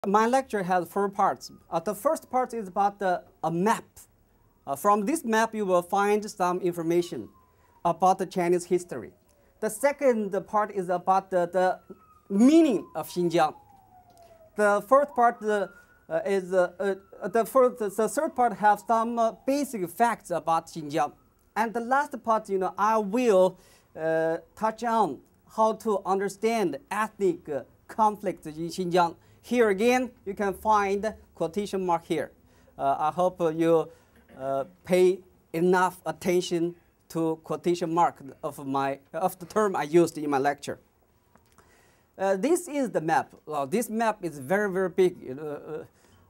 My lecture has 4 parts. The first part is about a map. From this map, you will find some information about the Chinese history. The second part is about the meaning of Xinjiang. The fourth part the third part has some basic facts about Xinjiang. And the last part, I will touch on how to understand ethnic conflict in Xinjiang. Here again, you can find quotation mark here. I hope you pay enough attention to quotation mark of the term I used in my lecture. This is the map. This map is very, very big.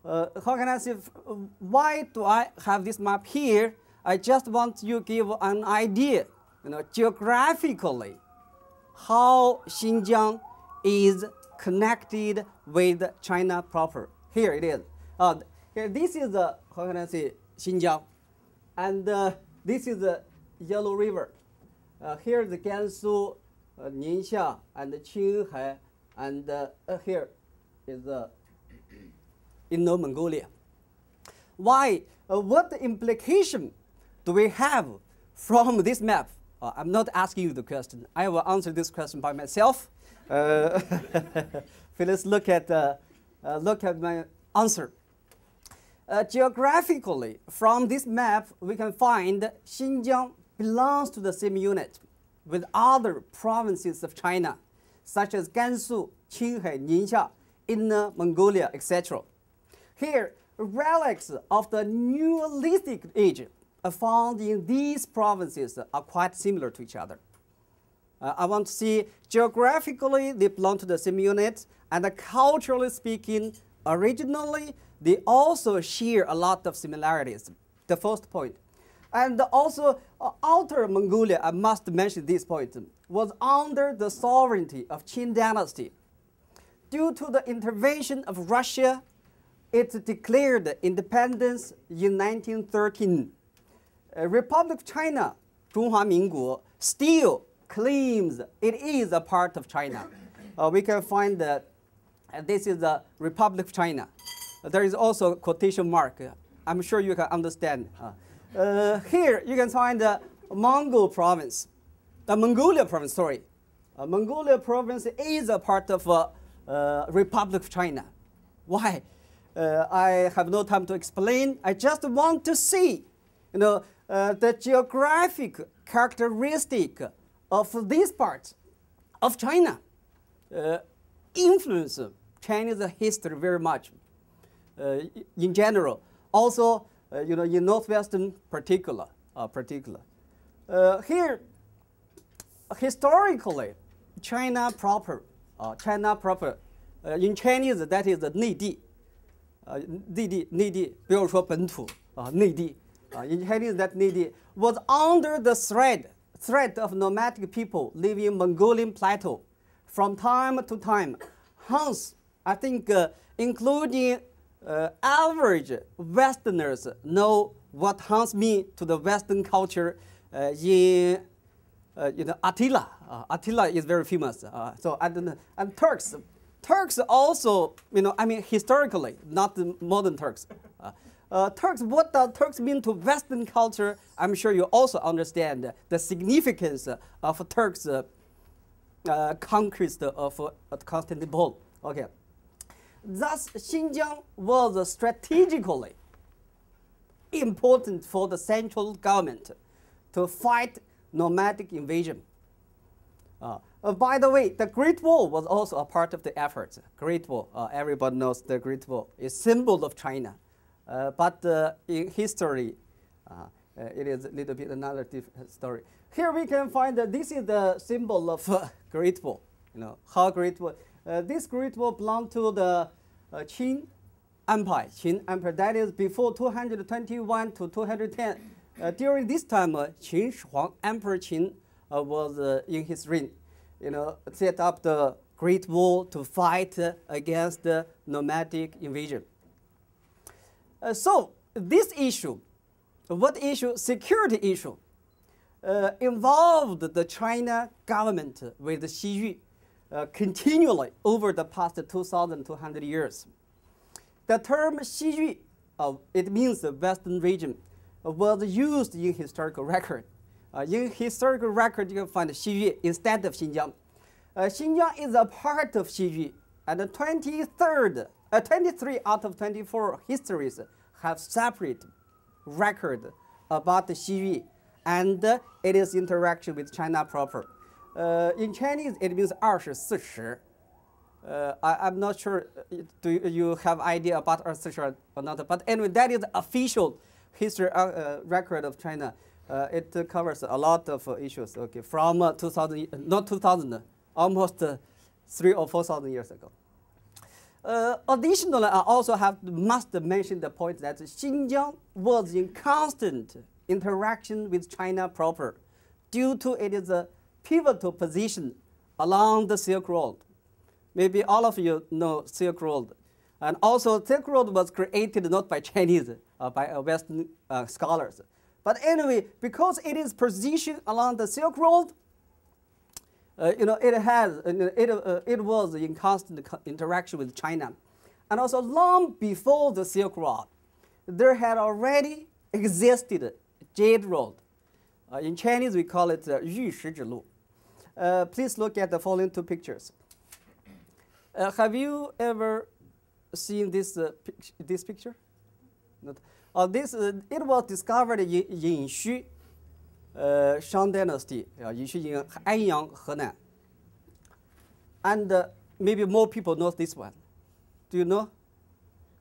How can I say? Why do I have this map here? I just want you to give an idea, geographically, how Xinjiang is connected with China proper. Here it is. Here, this is how can I say, Xinjiang, and this is the Yellow River. Here the Gansu, Ningxia, and Qinghai, and here is Inner Mongolia. Why? What implication do we have from this map? I'm not asking you the question. I will answer this question by myself. Let's look at my answer. Geographically, from this map, we can find Xinjiang belongs to the same unit with other provinces of China, such as Gansu, Qinghai, Ningxia, Inner Mongolia, etc. Here, relics of the Neolithic age found in these provinces are quite similar to each other. I want to see geographically they belong to the same unit, and culturally speaking, originally they also share a lot of similarities. The first point. And also, Outer Mongolia, I must mention this point, was under the sovereignty of Qin dynasty. Due to the intervention of Russia, it declared independence in 1913. Republic of China, 中华民国, still claims it is a part of China. We can find that this is the Republic of China. There is also a quotation mark. I'm sure you can understand. Here you can find the Mongolia province, Mongolia province is a part of Republic of China. Why? I have no time to explain. I just want to see, the geographic characteristic of this part of China influence Chinese history very much in general. Also, in Northwestern particular. Here, historically, China proper, in Chinese that is the 内地, 内地, 不要说本土, 内地, in Chinese that 内地 was under the threat of nomadic people living in Mongolian plateau from time to time. Hence, I think including average Westerners know what Hans means to the Western culture in Attila. Attila is very famous. So I don't know. And Turks also, historically, not the modern Turks. Turks, what does Turks mean to Western culture? I'm sure you also understand the significance of Turks' conquest of Constantinople. Okay. Thus, Xinjiang was strategically important for the central government to fight nomadic invasion. By the way, the Great Wall was also a part of the effort. Great Wall, everybody knows the Great Wall is symbol of China. But in history, it is a little bit another different story. Here we can find that this is the symbol of Great Wall. How Great Wall. This Great Wall belonged to the Qin Empire. That is before 221 to 210. During this time, Qin Huang Emperor Qin was in his reign. Set up the Great Wall to fight against the nomadic invasion. So this issue, what issue? Security issue, involved the China government with Xi Yu continually over the past 2,200 years. The term Xiyue, it means the Western region, was used in historical record. In historical record, you can find Xiyue instead of Xinjiang. Xinjiang is a part of Xiyue, and the 23 out of 24 histories have separate record about the Xiyue and its interaction with China proper. In Chinese, it means 24. I'm not sure, do you have idea about 24 or not? But anyway, that is the official history record of China. It covers a lot of issues. Okay, from 2000, not 2000, almost 3,000 or 4,000 years ago. Additionally, I also must mention the point that Xinjiang was in constant interaction with China proper, due to its pivotal position along the Silk Road. Maybe all of you know Silk Road. And also, Silk Road was created not by Chinese, by Western scholars. But anyway, because it is positioned along the Silk Road, it was in constant interaction with China. And also, long before the Silk Road, there had already existed Jade Road. In Chinese, we call it 玉石之路. Please look at the following two pictures. Have you ever seen this picture? Not. It was discovered in Yinxu, Shang Dynasty, Yinxu in Anyang, Henan. And maybe more people know this one. Do you know?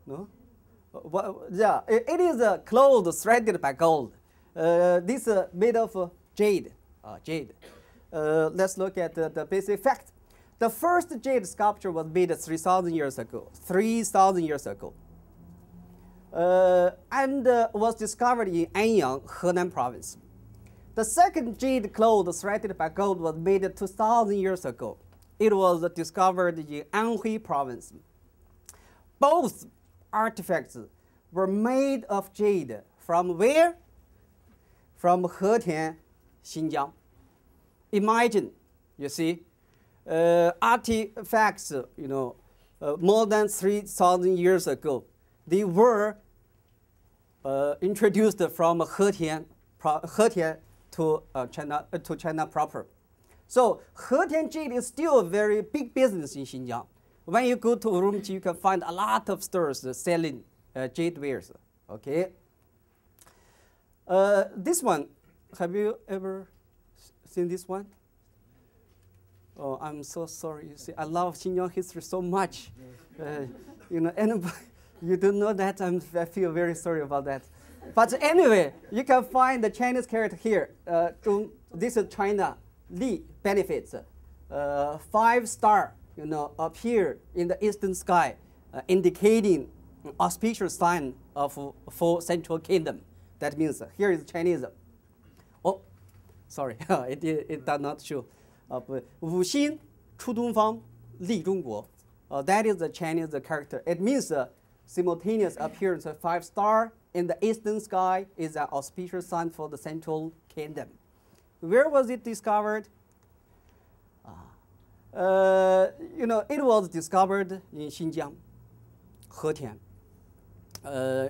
No? Yeah, it is a cloth threaded by gold. This is made of jade. Let's look at the basic fact. The first jade sculpture was made 3,000 years ago. 3,000 years ago. And was discovered in Anyang, Henan province. The second jade cloth threaded by gold was made 2,000 years ago. It was discovered in Anhui province. Both artifacts were made of jade. From where? From Hetian, Xinjiang. Imagine, you see, artifacts, more than 3,000 years ago, they were introduced from Hetian to China proper. So Hetian jade is still a very big business in Xinjiang. When you go to Urumqi, you can find a lot of stores selling jade wares. Okay. This one, have you ever seen this one? Oh, I'm so sorry. You see, I love Xinjiang history so much. Anybody, you don't know that, I feel very sorry about that. But anyway, you can find the Chinese character here. This is China Li benefits. 5-star, appear in the eastern sky, indicating auspicious sign for Central Kingdom. That means here is Chinese. Oh, sorry, it does not show. 五星出东方立中国. That is the Chinese character. It means simultaneous appearance of 5-star in the eastern sky is an auspicious sign for the Central Kingdom. Where was it discovered? It was discovered in Xinjiang, Hetian,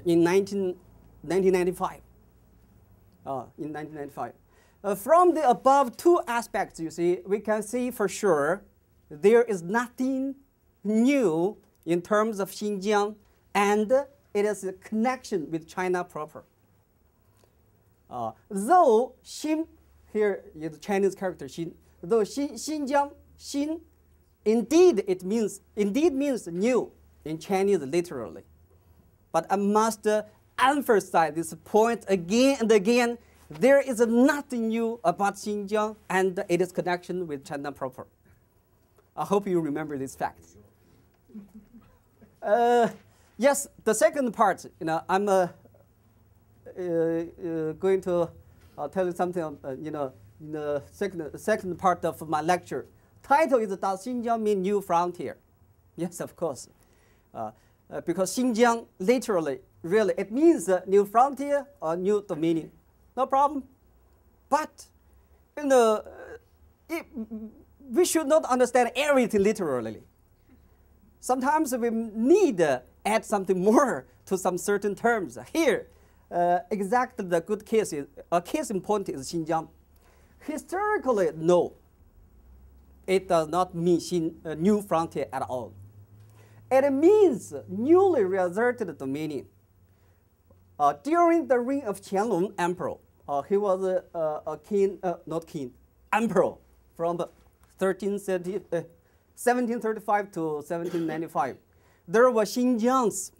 in 1995. In 1995. From the above two aspects, you see, we can see for sure there is nothing new in terms of Xinjiang, and it is a connection with China proper. Though Xin, here is the Chinese character Xin, though Xinjiang, Xin, indeed means new in Chinese literally. But I must emphasize this point again and again. There is nothing new about Xinjiang and its connection with China proper. I hope you remember this fact. Yes, the second part, I'm going to tell you something, in the second part of my lecture. Title is, does Xinjiang mean new frontier? Yes, of course. Because Xinjiang literally, really, it means new frontier or new dominion. No problem. But, we should not understand everything literally. Sometimes we need add something more to some certain terms. Here, exactly the good case is, a case in point is Xinjiang. Historically, no, it does not mean new frontier at all. It means newly reasserted dominion. During the reign of Qianlong Emperor, he was a king, not king, emperor from 1735 to 1795. There was Xinjiang's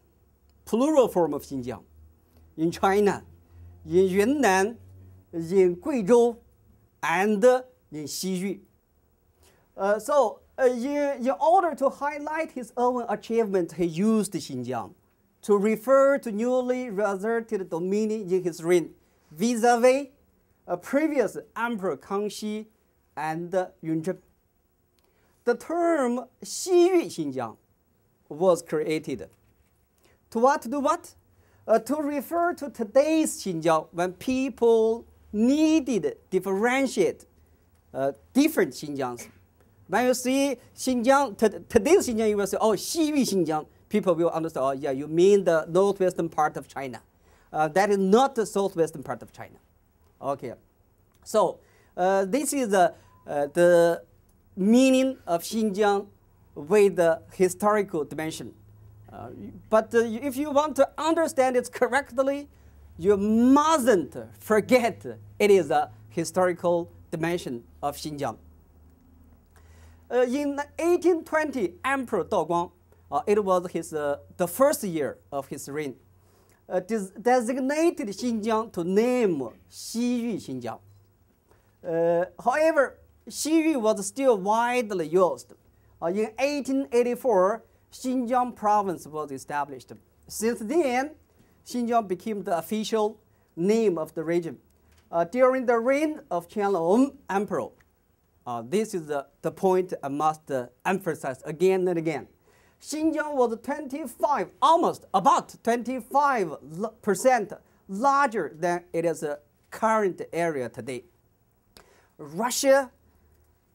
plural form of Xinjiang in China, in Yunnan, in Guizhou, and in Xizhi. In order to highlight his own achievement, he used Xinjiang to refer to newly reasserted dominion in his reign vis-a-vis previous Emperor Kangxi and Yunzheng. The term Xiyue Xinjiang was created. To what? To do what? To refer to today's Xinjiang when people needed differentiate different Xinjiangs. When you see Xinjiang, today's Xinjiang, you will say, oh, Xiyue Xinjiang. People will understand, oh, yeah, you mean the northwestern part of China. That is not the southwestern part of China. Okay. So this is the meaning of Xinjiang with the historical dimension. But if you want to understand it correctly, you mustn't forget it is a historical dimension of Xinjiang. In 1820, Emperor Daoguang, it was the first year of his reign, designated Xinjiang to name Xiyue Xinjiang. However, Xiyue was still widely used. In 1884, Xinjiang province was established. Since then, Xinjiang became the official name of the region. During the reign of Qianlong Emperor, this is the point I must emphasize again and again. Xinjiang was almost about 25% larger than it is current area today. Russia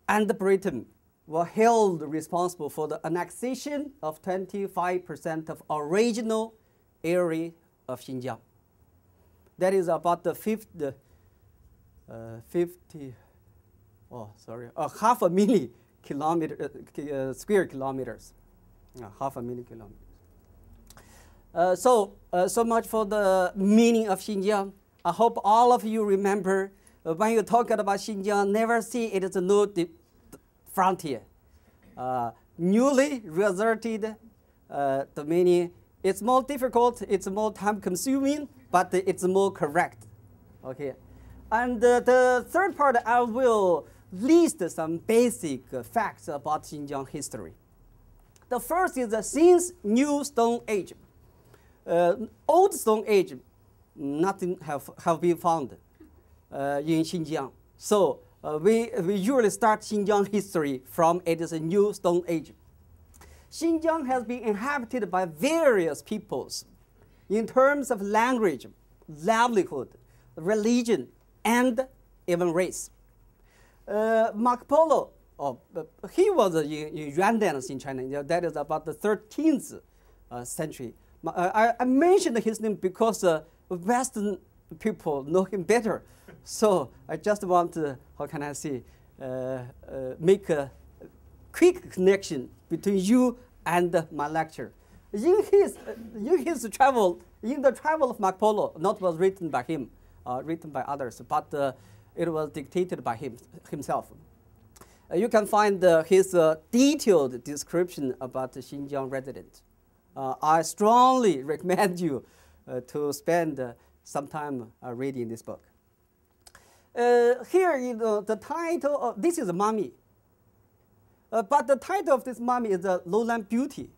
and Britain were held responsible for the annexation of 25% of original area of Xinjiang. That is about the half a million square kilometers. Half a million kilometers. So much for the meaning of Xinjiang. I hope all of you remember when you talk about Xinjiang, never see it as a new frontier. Newly reasserted dominion. It's more difficult, it's more time consuming, but it's more correct. Okay. And the third part, I will list some basic facts about Xinjiang history. The first is since New Stone Age, Old Stone Age, nothing have been found in Xinjiang. So we usually start Xinjiang history from it is a New Stone Age. Xinjiang has been inhabited by various peoples in terms of language, livelihood, religion, and even race. Marco Polo, he was in Yunnan in China. That is about the 13th century. I mentioned his name because Western people know him better. So I just want to, how can I say, make a quick connection between you and my lecture. In the travel of Marco Polo, not was written by him, written by others, but it was dictated by himself. You can find his detailed description about the Xinjiang resident. I strongly recommend you to spend some time reading this book. Here, the title of this is a mummy. But the title of this mummy is the Lowland Beauty.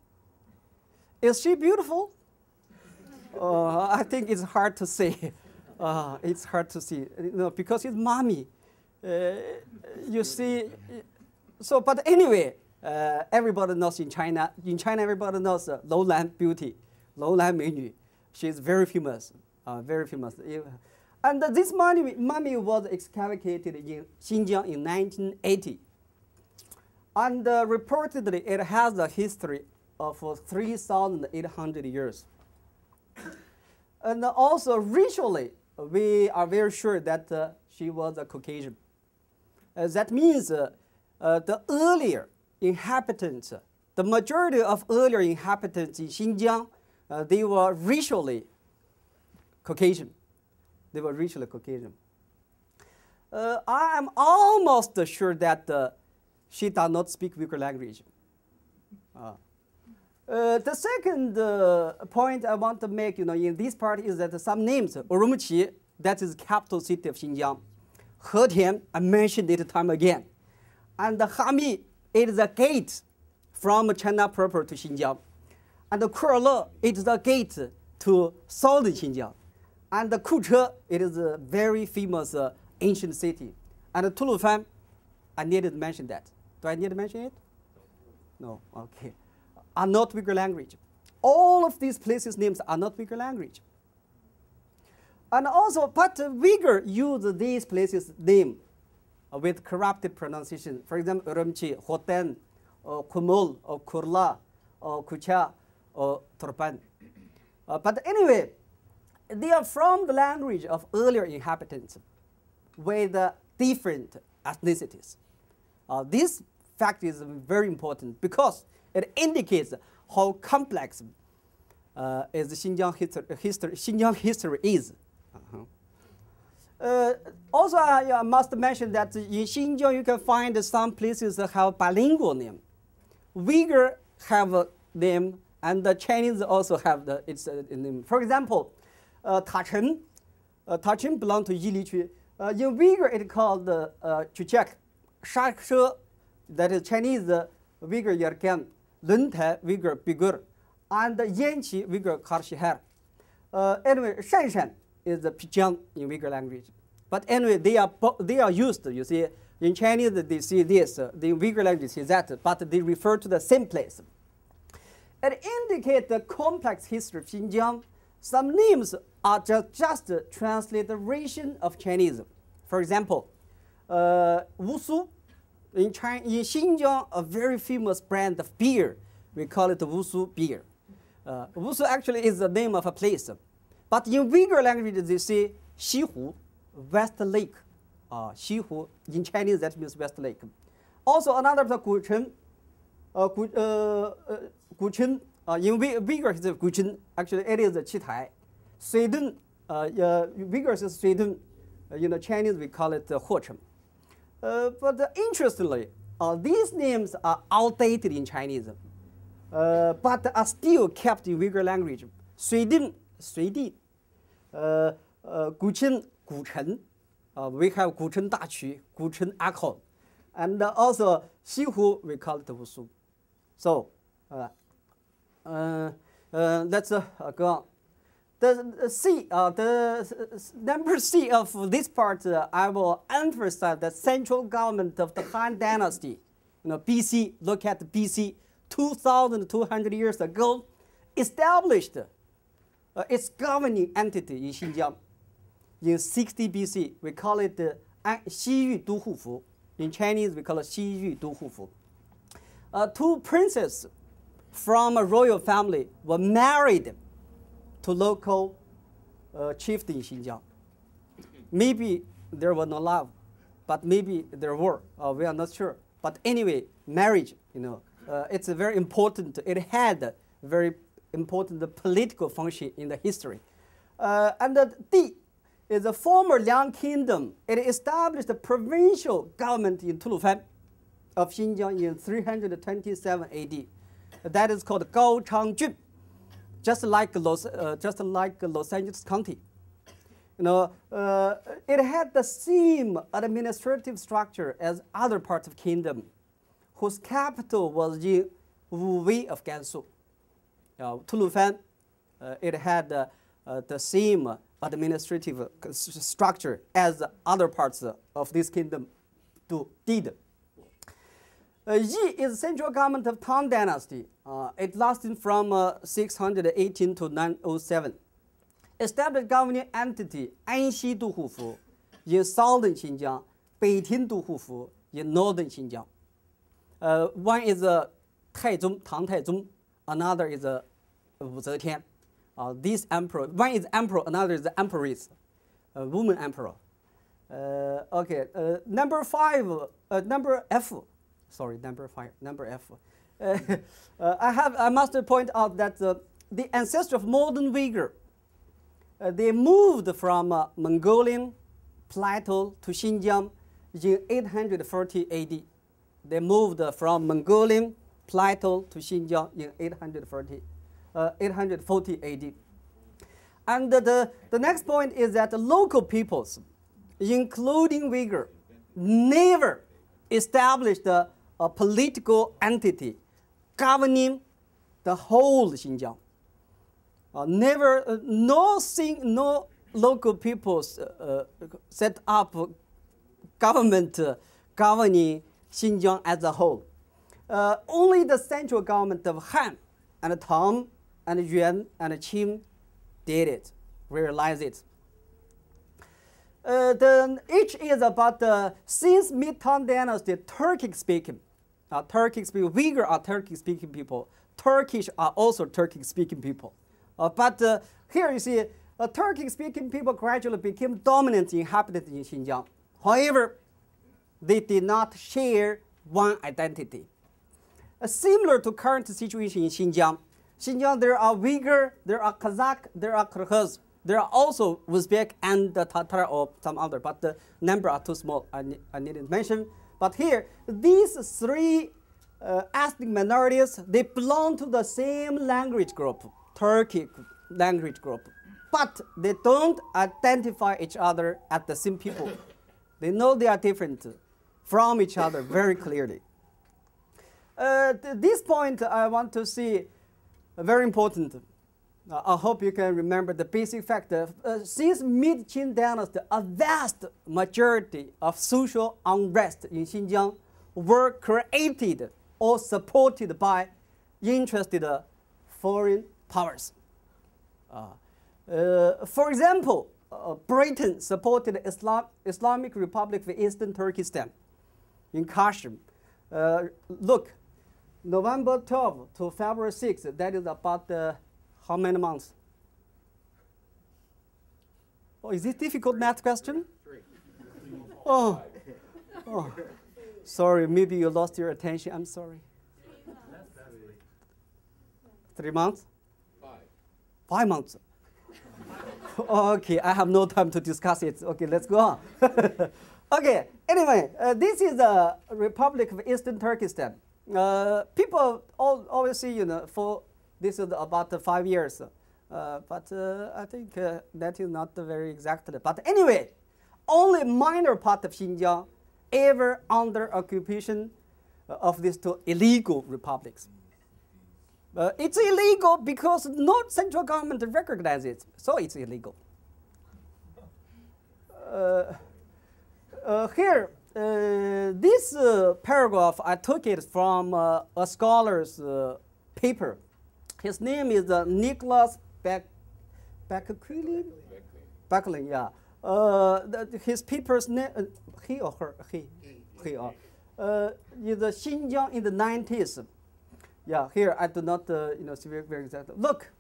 Is she beautiful? I think it's hard to say. It's hard to see, because it's mummy. You see, so but anyway, everybody knows in China. In China, everybody knows Lowland Beauty, Lowland 美女. She's very famous, very famous. And this mummy was excavated in Xinjiang in 1980. And reportedly, it has a history for 3,800 years. And also racially, we are very sure that she was a Caucasian. That means the earlier inhabitants, the majority of earlier inhabitants in Xinjiang, they were racially Caucasian. They were racially Caucasian. I am almost sure that she does not speak Uyghur language. The second point I want to make, in this part is that some names, Urumqi, that is the capital city of Xinjiang. Hetian, I mentioned it time again. And Hami, it is a gate from China proper to Xinjiang. And Kurle, it is the gate to southern Xinjiang. And Kuche, it is a very famous ancient city. And Tulufan, I needed to mention that. Do I need to mention it? No, okay. Are not Uyghur language. All of these places' names are not Uyghur language. And also, but Uyghur use these places' name with corrupted pronunciation. For example, Urumqi, Hoten, or Kumul, or Kurla, or Kucha, or Turpan. But anyway, they are from the language of earlier inhabitants with different ethnicities. This fact is very important because it indicates how complex is Xinjiang history is. Also, I must mention that in Xinjiang you can find some places that have bilingual name. Uyghur have a name, and the Chinese also have its name. For example, Tachen belongs to Yili Qu. In Uyghur, it is called Chuchek. Shakshe, that is Chinese Uyghur Yerkan. Luntai Uyghur Bigur. And Yanqi Uyghur Karshihar. Anyway, Shanshan is the Pijiang in Uyghur language. But anyway, they are used, you see. In Chinese, they see this. The Uyghur language sees that, but they refer to the same place. It indicates the complex history of Xinjiang. Some names are just transliteration of Chinese. For example, Wusu. In Xinjiang, a very famous brand of beer. We call it Wusu beer. Wusu actually is the name of a place. But in Uyghur language, they say Xihu, West Lake. Xihu, in Chinese, that means West Lake. Also, another Guchen. Guchen, in Uyghur, it's Guchen. Actually, it is Qitai. Suidun, Uyghur is Suidun. In Chinese, we call it Huocheng. But interestingly, these names are outdated in Chinese, but are still kept in Uyghur language. Suidin, Suidi, Guchen, Guchen. We have Guchen Daqu, Guchen Akho, and also Xihu, we call it Wusu. So let's go on. The number C of this part, I will emphasize the central government of the Han Dynasty. BC, look at BC, 2,200 years ago, established its governing entity in Xinjiang. In 60 BC, we call it Xiyu Du Hufu. In Chinese, we call it Xiyu Du Hufu. Two princes from a royal family were married to local chiefs in Xinjiang. Maybe there was no love, but maybe there were. We are not sure. But anyway, marriage, it's a very important. It had a very important political function in the history. And the D is the former Liang Kingdom. It established a provincial government in Tulufan of Xinjiang in 327 AD. That is called Gaochang-jun. Just like Los Angeles County. It had the same administrative structure as other parts of kingdom, whose capital was in Wuwei of Gansu. Tulufan, it had the same administrative structure as other parts of this kingdom did. Yi is central government of Tang Dynasty. It lasted from 618 to 907. Established governing entity Anxi Du Hufu in southern Xinjiang, Beiting Du Hufu in northern Xinjiang. One is Taizong, Tang Taizong. another is Wu Zetian. This emperor, one is emperor, another is the empress, woman emperor. Okay, number 5, number F. Sorry, number 5, number F. I must point out that the ancestor of modern Uyghur, they moved from Mongolian plateau to Xinjiang in 840 AD. They moved from Mongolian plateau to Xinjiang in 840 AD. And the next point is that the local peoples, including Uyghur, never established a political entity governing the whole Xinjiang. No local peoples set up government governing Xinjiang as a whole. Only the central government of Han and Tang and Yuan and Qing did it, realized it. Each is about since mid-Tang Dynasty, Turkic-speaking. Uyghur are Turkic-speaking people. Turkish are also Turkic-speaking people. But here you see, Turkic-speaking people gradually became dominant inhabitants in Xinjiang. However, they did not share one identity. Similar to current situation in Xinjiang, there are Uyghur, there are Kazakh, there are Kyrgyz, there are also Uzbek and the Tatar or some other, but the number are too small. I needn't mention. But here, these 3 ethnic minorities, they belong to the same language group, Turkic language group. But they don't identify each other as the same people. They know they are different from each other very clearly. This point I want to see very important. I hope you can remember the basic fact that since mid-Qing Dynasty, a vast majority of social unrest in Xinjiang were created or supported by interested foreign powers. For example, Britain supported Islamic Republic of Eastern Turkestan in Kashmir. Look, November 12 to February 6, that is about how many months? Oh, is this difficult math question? 3. Oh, sorry, maybe you lost your attention. I'm sorry. 3 months? 5. 5 months. Okay, I have no time to discuss it. Okay, let's go on. Okay, anyway, this is the Republic of Eastern Turkestan. People always say, for this is about 5 years. But I think that is not very exactly. But anyway, only minor part of Xinjiang ever under occupation of these 2 illegal republics. It's illegal because no central government recognizes it, so it's illegal. Here, this paragraph, I took it from a scholar's paper. His name is Nicholas Becklin, yeah. His paper's name, he or her, is Xinjiang in the 90s. Yeah, here I do not, see very exactly. Look,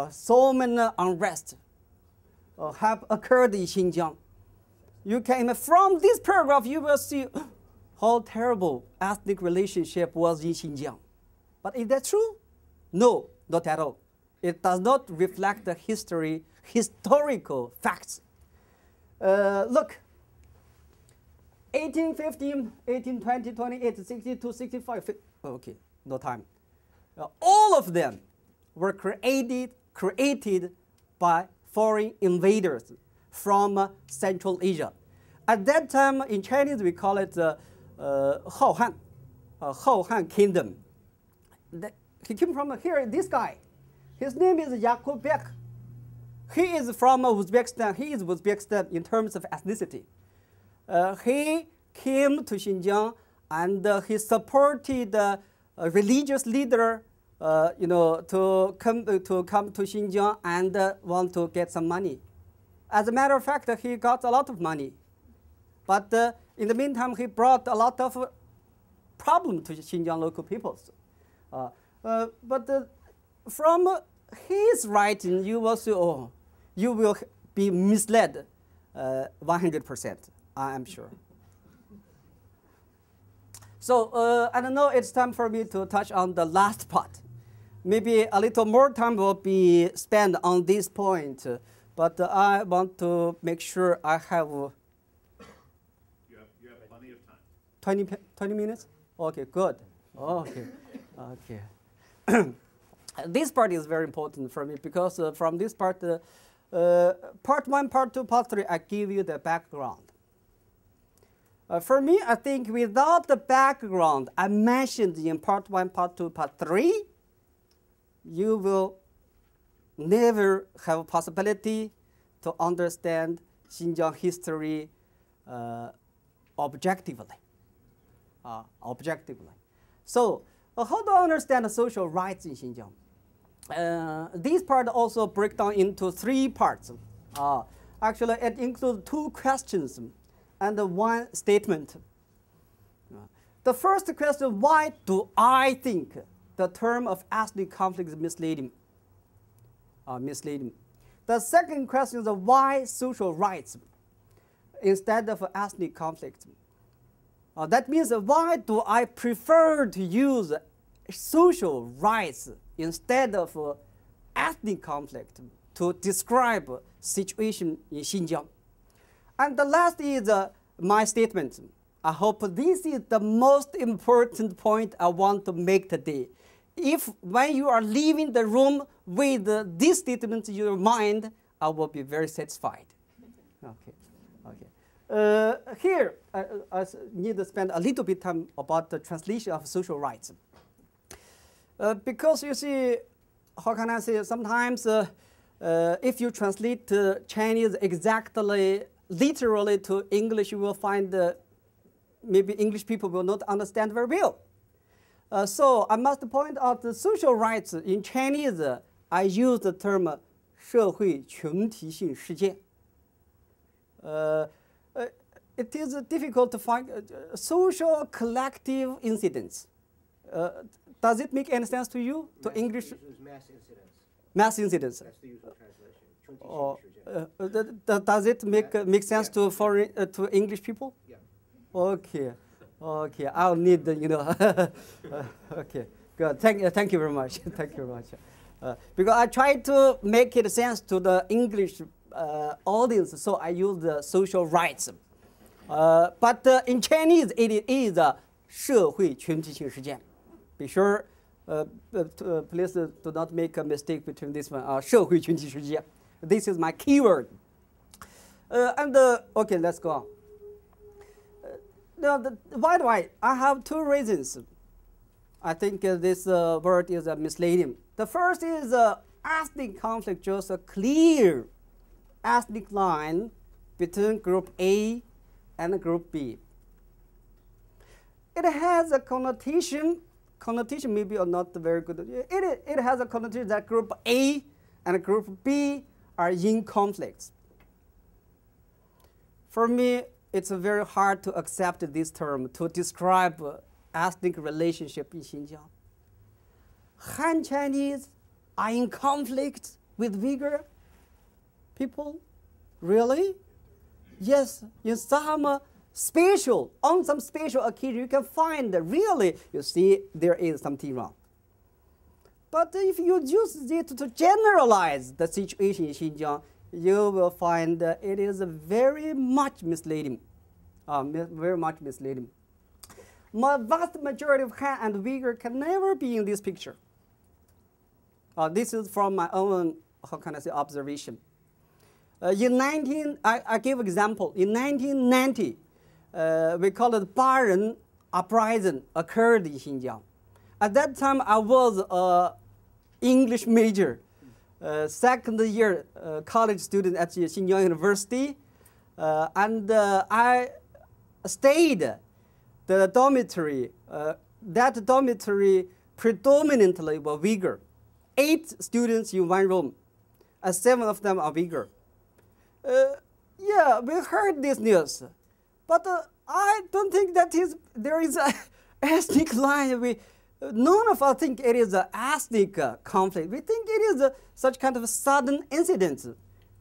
so many unrest have occurred in Xinjiang. You can, from this paragraph, you will see how terrible ethnic relationship was in Xinjiang. But is that true? No, not at all. It does not reflect the historical facts. Look, 1815, 1820, 28, 62, 65, okay, no time. All of them were created by foreign invaders from Central Asia. At that time, in Chinese, we call it Haohan Kingdom. He came from here, this guy. His name is Yakub Bek. He is from Uzbekistan. He is Uzbekistan in terms of ethnicity. He came to Xinjiang and he supported a religious leader, to come to Xinjiang and want to get some money. As a matter of fact, he got a lot of money. But in the meantime, he brought a lot of problems to Xinjiang local peoples. But from his writing, you will see, oh, you will be misled 100%, I am sure. So I don't know, it's time for me to touch on the last part. Maybe a little more time will be spent on this point, but I want to make sure I have... You have plenty of time. 20 minutes? Okay, good. Okay, okay. This part is very important for me because from this part, part 1, part 2, part 3, I give you the background. For me, I think without the background I mentioned in part 1, part 2, part 3, you will never have a possibility to understand Xinjiang history objectively. So, how do I understand the social rights in Xinjiang? This part also breaks down into 3 parts. Actually, it includes 2 questions and 1 statement. The first question, why do I think the term of ethnic conflict is misleading? The second question is why social rights instead of ethnic conflict? That means why do I prefer to use social rights instead of ethnic conflict to describe situation in Xinjiang? And the last is my statement. I hope this is the most important point I want to make today. If when you are leaving the room with this statement in your mind, I will be very satisfied. Okay. Here, I need to spend a little bit time about the translation of social rights. Because you see, how can I say, sometimes if you translate Chinese exactly, literally to English, you will find maybe English people will not understand very well. So I must point out the social rights in Chinese, I use the term 社会群体性事件. It is difficult to find social collective incidents. Does it make any sense to you? To English? Mass incidents. Mass incidents. That's the usual translation. Does it make sense to foreign to English people? Yeah. Okay. I'll need the, okay. Good. Thank you very much. Thank you very much. Because I try to make it sense to the English audience, so I use the social rights. But in Chinese, it is 社会群体性事件. Be sure, please do not make a mistake between this one. 社会群体事件. This is my keyword. Okay, let's go on. Now, why do I have 2 reasons. I think this word is misleading. The first is ethnic conflict shows a clear ethnic line between group A and group B. It has a connotation maybe not very good. It has a connotation that group A and group B are in conflicts. For me, it's very hard to accept this term to describe ethnic relationship in Xinjiang. Han Chinese are in conflict with Uyghur people? Really? Yes, in some on some special occasion you can find really, you see, there is something wrong. But if you use it to generalize the situation in Xinjiang, you will find it is very much misleading. Very much misleading. Vast majority of Han and Uyghur can never be in this picture. This is from my own, how can I say, observation. I give example. In 1990, we call it Baran uprising occurred in Xinjiang. At that time, I was an English major, second year college student at Shenyang University, and I stayed the dormitory. That dormitory predominantly were Uyghur. 8 students in one room, and 7 of them are Uyghur. Yeah, we heard this news, but I don't think that there is an ethnic line none of us think it is an ethnic conflict. We think it is such kind of a sudden incident.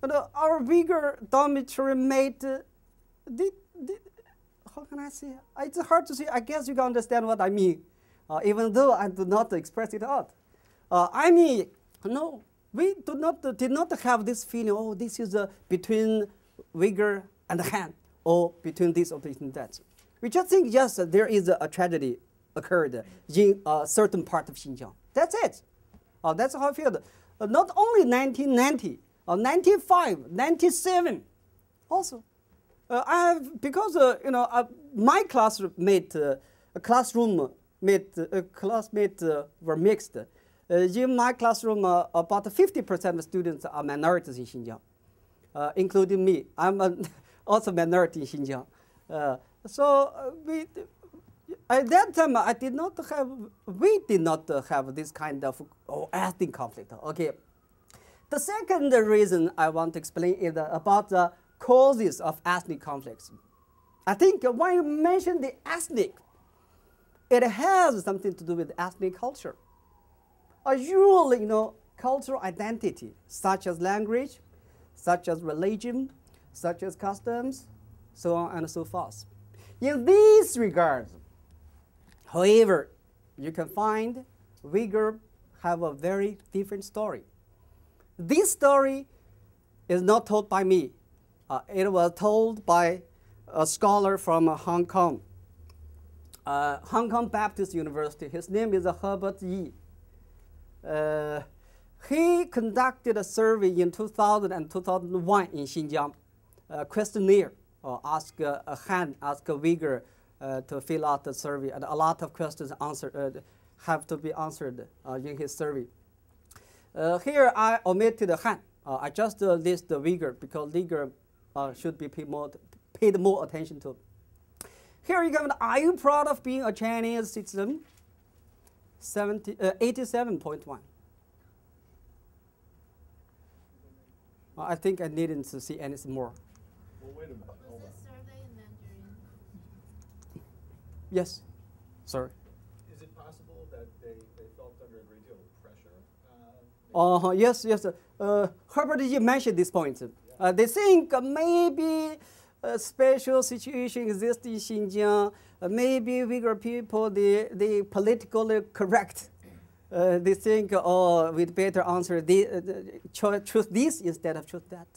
Our Uyghur dormitory mate, how can I say? It's hard to say. I guess you can understand what I mean, even though I do not express it out. I mean, no, we did not have this feeling, oh, this is between Uyghur and Han, or between this or between that. We just think, yes, there is a tragedy occurred in a certain part of Xinjiang. That's it. That's how I feel. Not only 1990, 95, 97, also. I have, because my classmate were mixed. In my classroom, about 50% of students are minorities in Xinjiang, including me. I'm also minority in Xinjiang. At that time, we did not have this kind of ethnic conflict. Okay. The second reason I want to explain is about the causes of ethnic conflicts. I think when you mention the ethnic, it has something to do with ethnic culture. Usually, cultural identity, such as language, such as religion, such as customs, so on and so forth. In these regards, however, you can find Uyghur have a very different story. This story is not told by me. It was told by a scholar from Hong Kong, Hong Kong Baptist University. His name is Herbert Yi. He conducted a survey in 2000 and 2001 in Xinjiang, a questionnaire, asked a Uyghur to fill out the survey, and a lot of questions have to be answered in his survey. Here I omitted Han. I just list the Uyghur because Uyghur should be paid more attention to. Here you go. Are you proud of being a Chinese citizen? 87.1. I think I needn't to see anything more. Well, wait a minute. Was this survey in Mandarin? Yes. Sorry. Is it possible that they felt under a great deal of pressure? Yes, yes. Herbert, you mentioned this point. They think maybe a special situation exists in Xinjiang. Maybe Uyghur people, they politically correct. They think, oh, we'd better answer choose this instead of choose that.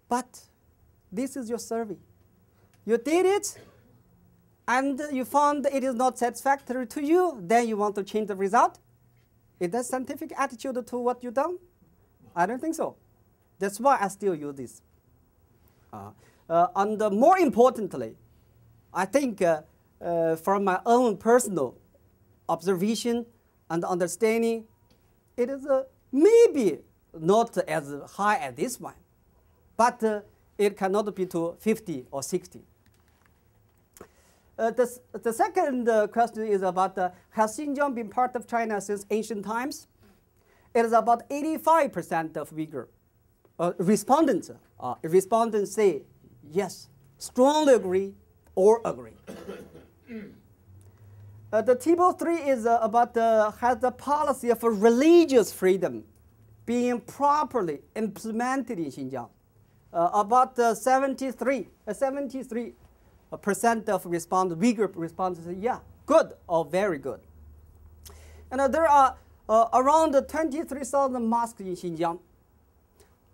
But this is your survey. You did it, and you found it is not satisfactory to you. Then you want to change the result. Is that scientific attitude to what you've done? I don't think so. That's why I still use this. And more importantly, I think from my own personal observation and understanding, it is maybe not as high as this one, but it cannot be to 50 or 60. The second question is about has Xinjiang been part of China since ancient times? It is about 85% of Uyghur respondents. Respondents say yes, strongly agree, or agree. The table 3 is about has the policy of religious freedom being properly implemented in Xinjiang. About 73% of Uyghur respondents say, yeah, good or very good. And there are around 23,000 mosques in Xinjiang.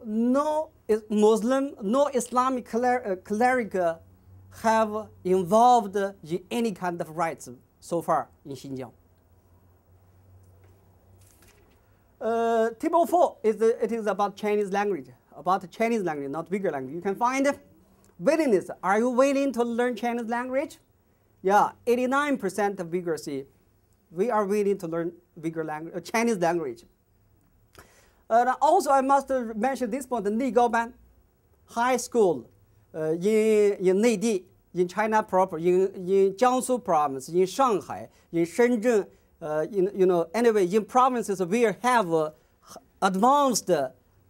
No Muslim, no Islamic cleric have involved in any kind of rights so far in Xinjiang. Table 4 it is about Chinese language, not Uyghur language. You can find willingness. Are you willing to learn Chinese language? Yeah, 89% of Uyghurs say we are willing to learn Chinese language. Also, I must mention this point: the Nigaoban High School in Neidi, in China proper, in Jiangsu province, in Shanghai, in Shenzhen, anyway, in provinces where have advanced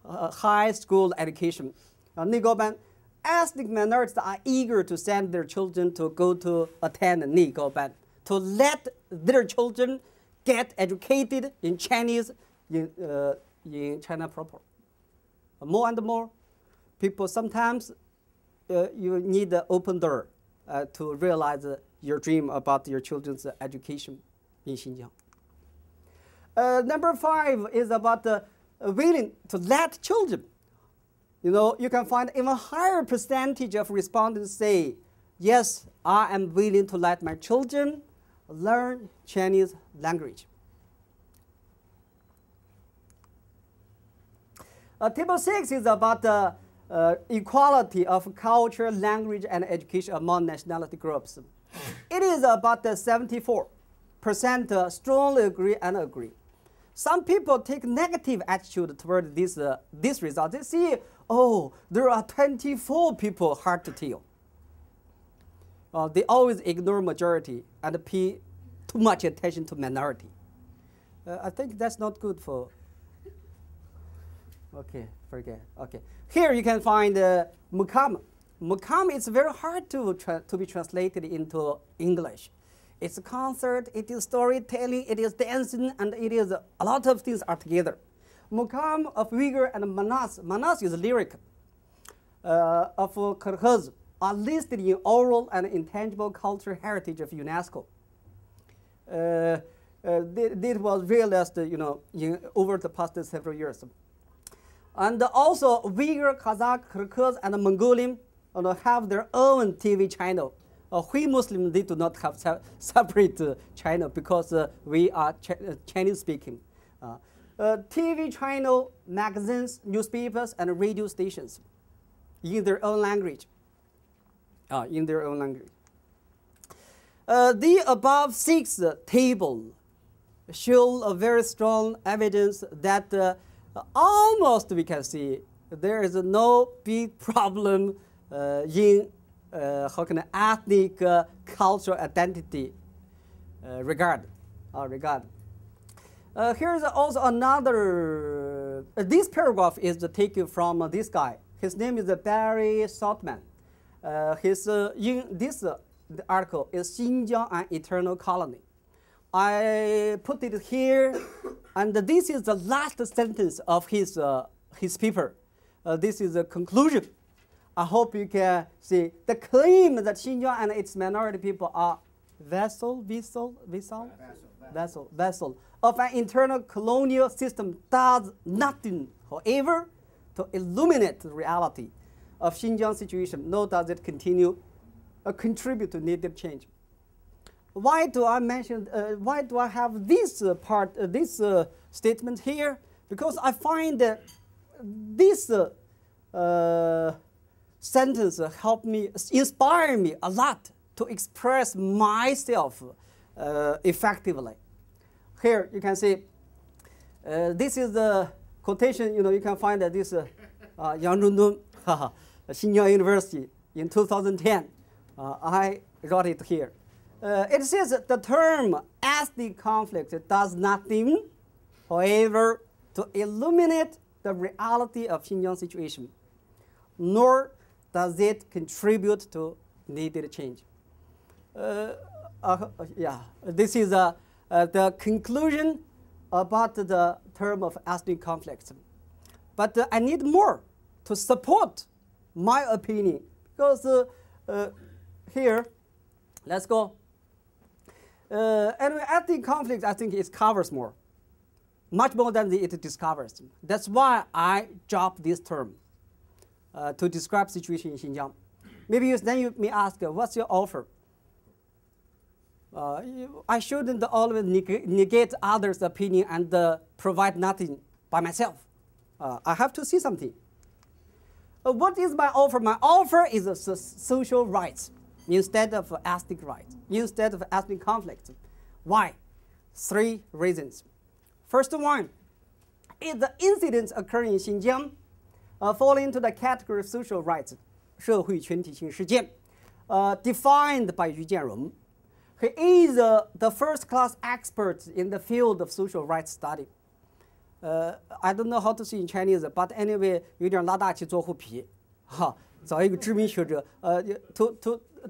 high school education. Nigaoban, ethnic minorities are eager to send their children to go to attend Nigaoban. to let their children get educated in Chinese in China proper. More and more, people sometimes you need an open door to realize your dream about your children's education in Xinjiang. Number 5 is about willing to let children. You can find even higher percentage of respondents say, yes, I am willing to let my children learn Chinese language. Table 6 is about the equality of culture, language, and education among nationality groups. It is about 74% strongly agree and agree. Some people take negative attitude toward this result. They see, oh, there are 24 people hard to tell. They always ignore majority and pay too much attention to minority. I think that's not good for. Okay, forget. Okay, here you can find mukam. Mukam is very hard to be translated into English. It's a concert, it is storytelling, it is dancing, and it is a lot of things are together. Mukam of Uyghur and Manas. Manas is lyric. Of Kyrgyz are listed in oral and intangible cultural heritage of UNESCO. This was realized, over the past several years. And also, Uyghur, Kazakh, Kyrgyz, and Mongolian have their own TV channel. We Muslims, they do not have separate channel because we are Chinese speaking. TV channel, magazines, newspapers, and radio stations in their own language. The above 6 table show a very strong evidence that almost we can see there is no big problem in ethnic cultural identity regard. Here's also another. This paragraph is taken from this guy. His name is Barry Saltman. In this article is Xinjiang an Eternal Colony. I put it here, and this is the last sentence of his paper. This is a conclusion. I hope you can see the claim that Xinjiang and its minority people are vessel of an internal colonial system does nothing, however, to illuminate the reality of Xinjiang situation, nor does it contribute to needed change. Why do I mention? Why do I have this statement here? Because I find that this sentence inspire me a lot to express myself effectively. Here you can see this is the quotation. You can find that this Yang Zhongdong, Shenyang University in 2010. I wrote it here. It says that the term ethnic conflict does nothing, however, to illuminate the reality of Xinjiang situation, nor does it contribute to needed change. This is the conclusion about the term of ethnic conflict. But I need more to support my opinion, because here, let's go. Anyway, ethnic conflict, I think it covers much more than it discovers. That's why I dropped this term to describe situation in Xinjiang. Maybe then you may ask, what's your offer? I shouldn't always negate others' opinion and provide nothing by myself. I have to see something. What is my offer? My offer is social rights instead of ethnic rights, instead of ethnic conflict. Why? 3 reasons. First one is the incidents occurring in Xinjiang fall into the category of social rights, 社会群体性事件, defined by Yu Jianrong. He is the first-class expert in the field of social rights study. I don't know how to say in Chinese, but anyway, 有点拉大旗做虎皮，找一个知名学者，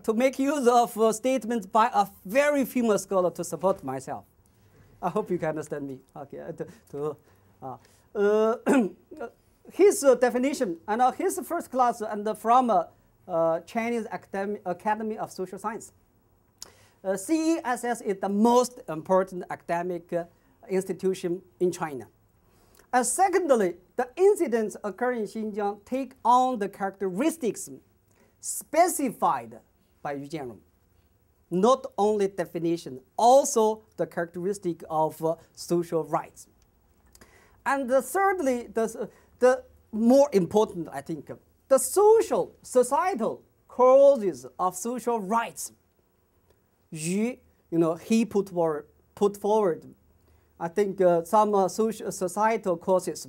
to make use of statements by a very famous scholar to support myself. I hope you can understand me. Okay. His definition and his first class and from Chinese Academy of Social Science. CESS is the most important academic institution in China. And secondly, the incidents occurring in Xinjiang take on the characteristics specified by Yu Jianrong. Not only definition, also the characteristic of social rights. And thirdly, the more important, I think, the societal causes of social rights. He put forward, I think some societal causes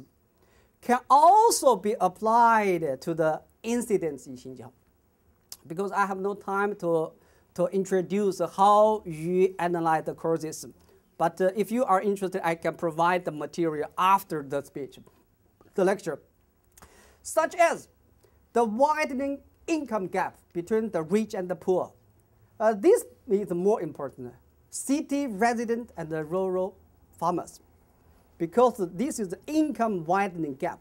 can also be applied to the incidents in Xinjiang. Because I have no time to introduce how you analyze the causes. But if you are interested, I can provide the material after the speech, the lecture, such as the widening income gap between the rich and the poor. This is more important, city resident and the rural farmers, because this is the income widening gap.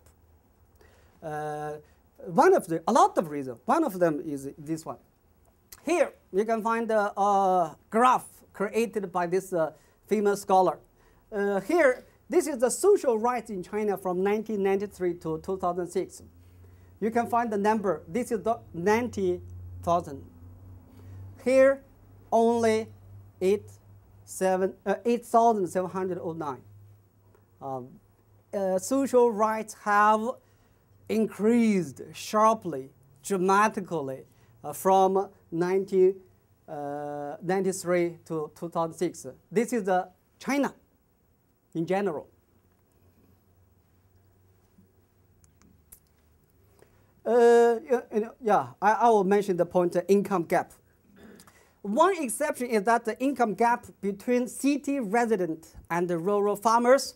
A lot of reasons. One of them is this one. Here you can find a graph created by this famous scholar. Here, this is the social rights in China from 1993 to 2006. You can find the number. This is the 90,000. Here, only 8,709. Social rights have increased sharply, dramatically from 1993 to 2006. This is China in general. I will mention the point, income gap. One exception is that the income gap between city residents and the rural farmers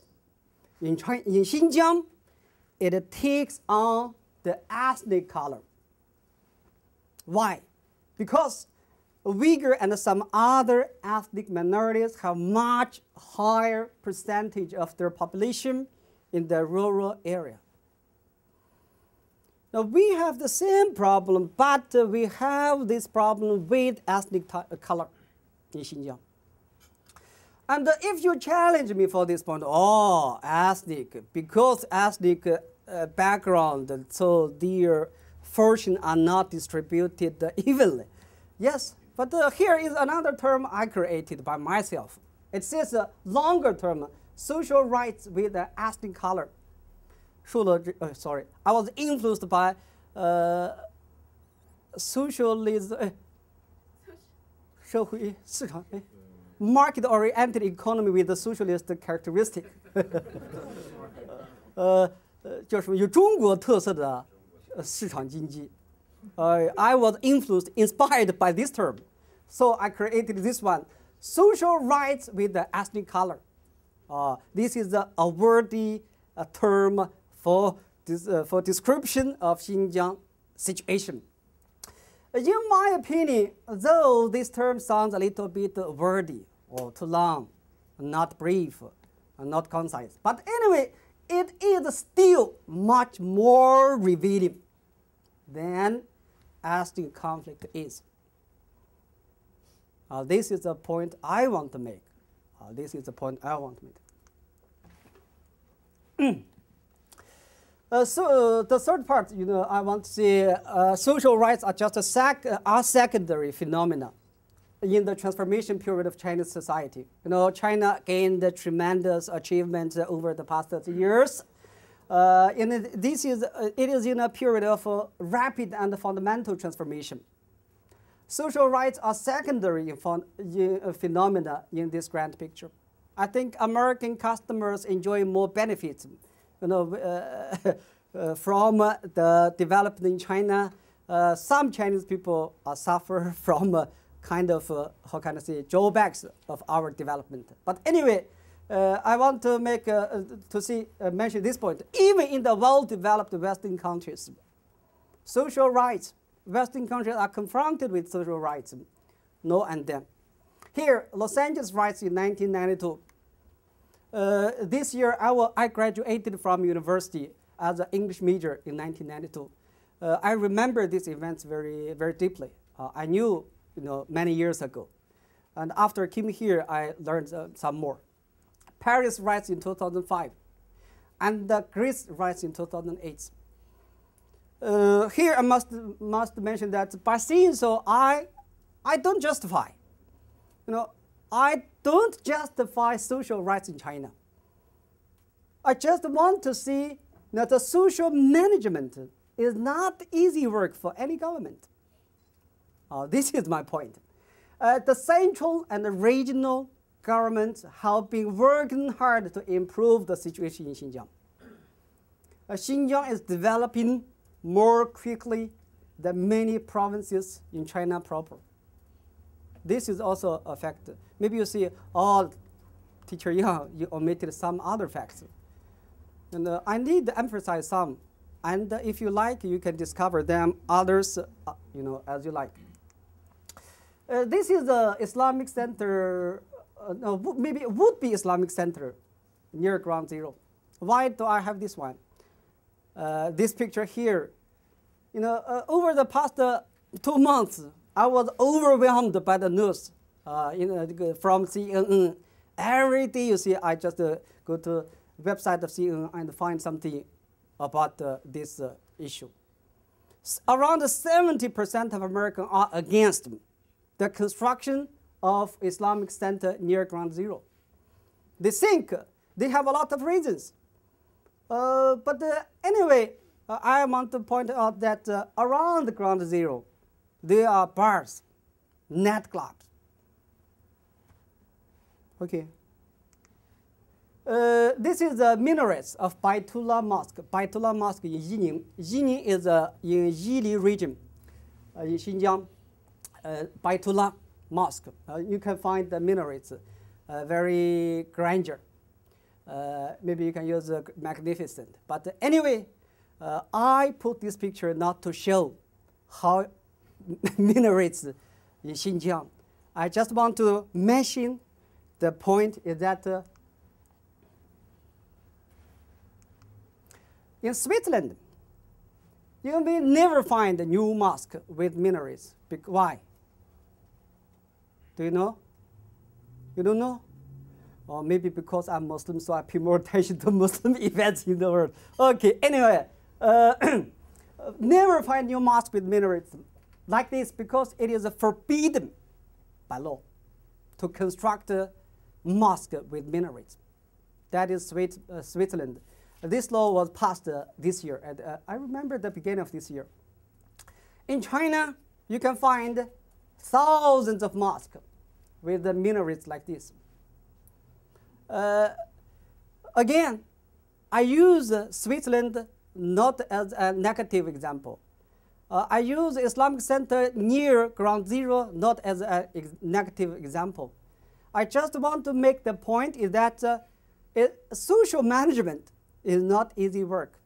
in Xinjiang, it takes on the ethnic color. Why? Because Uyghur and some other ethnic minorities have much higher percentage of their population in the rural area. Now we have the same problem, but we have this problem with ethnic color in Xinjiang. And if you challenge me for this point, ethnic, because ethnic background, so their fortune are not distributed evenly. Yes, but here is another term I created by myself. It says a longer term, social rights with the ethnic color. I was influenced by socialism, market-oriented economy with the socialist characteristic. 叫什么有中国特色的市场经济。I was inspired by this term, so I created this one: social rights with the ethnic color. This is a worthy term for description of Xinjiang situation. In my opinion, though this term sounds a little bit wordy or too long, not brief, not concise, but anyway, it is still much more revealing than ethnic conflict is. This is the point I want to make. So the third part, I want to say social rights are just a secondary phenomena in the transformation period of Chinese society. China gained tremendous achievements over the past 30 years. It is in a period of rapid and fundamental transformation. Social rights are secondary phenomena in this grand picture. I think American customers enjoy more benefits from the development in China. Some Chinese people suffer from kind of, drawbacks of our development. But anyway, I want to mention this point. Even in the well-developed Western countries, social rights Western countries are confronted with social rights, no and then. Here, Los Angeles rights in 1992. This year, I graduated from university as an English major in 1992. I remember these events very, very deeply. I knew, many years ago. And after I came here, I learned some more. Paris rights in 2005. And Greece rights in 2008. Here I must mention that by saying so, I don't justify. I don't justify social rights in China. I just want to see that the social management is not easy work for any government. This is my point. The central and the regional governments have been working hard to improve the situation in Xinjiang. Xinjiang is developing more quickly than many provinces in China proper. This is also a fact. Maybe you see, Teacher Yang, you omitted some other facts. And I need to emphasize some. And if you like, you can discover them, others, as you like. This is the Islamic center, maybe it would be Islamic center near Ground Zero. Why do I have this one? This picture here, over the past 2 months, I was overwhelmed by the news from CNN. Every day you see, I just go to the website of CNN and find something about this issue. Around 70% of Americans are against the construction of Islamic Center near Ground Zero. They think they have a lot of reasons. But anyway, I want to point out that around the Ground Zero, there are bars, nightclubs. Okay. This is the minarets of Baitullah Mosque. Baitullah Mosque in Jining. Jining is in Yili region, in Xinjiang. Baitullah Mosque. You can find the minarets, very grandeur. Maybe you can use magnificent. But anyway, I put this picture not to show how minarets in Xinjiang. I just want to mention the point is that in Switzerland, you may never find a new mosque with minarets. Why? Do you know? You don't know? Or maybe because I'm Muslim, so I pay more attention to Muslim events in the world. Okay, anyway, never find new mosque with minarets like this because it is forbidden by law to construct a mosque with minarets. That is Switzerland. This law was passed this year, and I remember the beginning of this year. In China, you can find thousands of mosques with the minarets like this. Again, I use Switzerland not as a negative example. I use Islamic Center near Ground Zero not as a negative example. I just want to make the point is that social management is not easy work.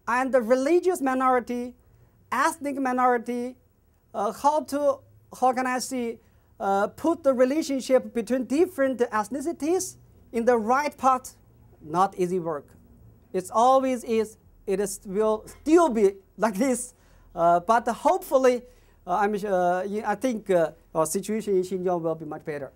And the religious minority, ethnic minority, how can I say, put the relationship between different ethnicities in the right path, not easy work. It always is. Will still be like this. But hopefully, I think our situation in Xinjiang will be much better.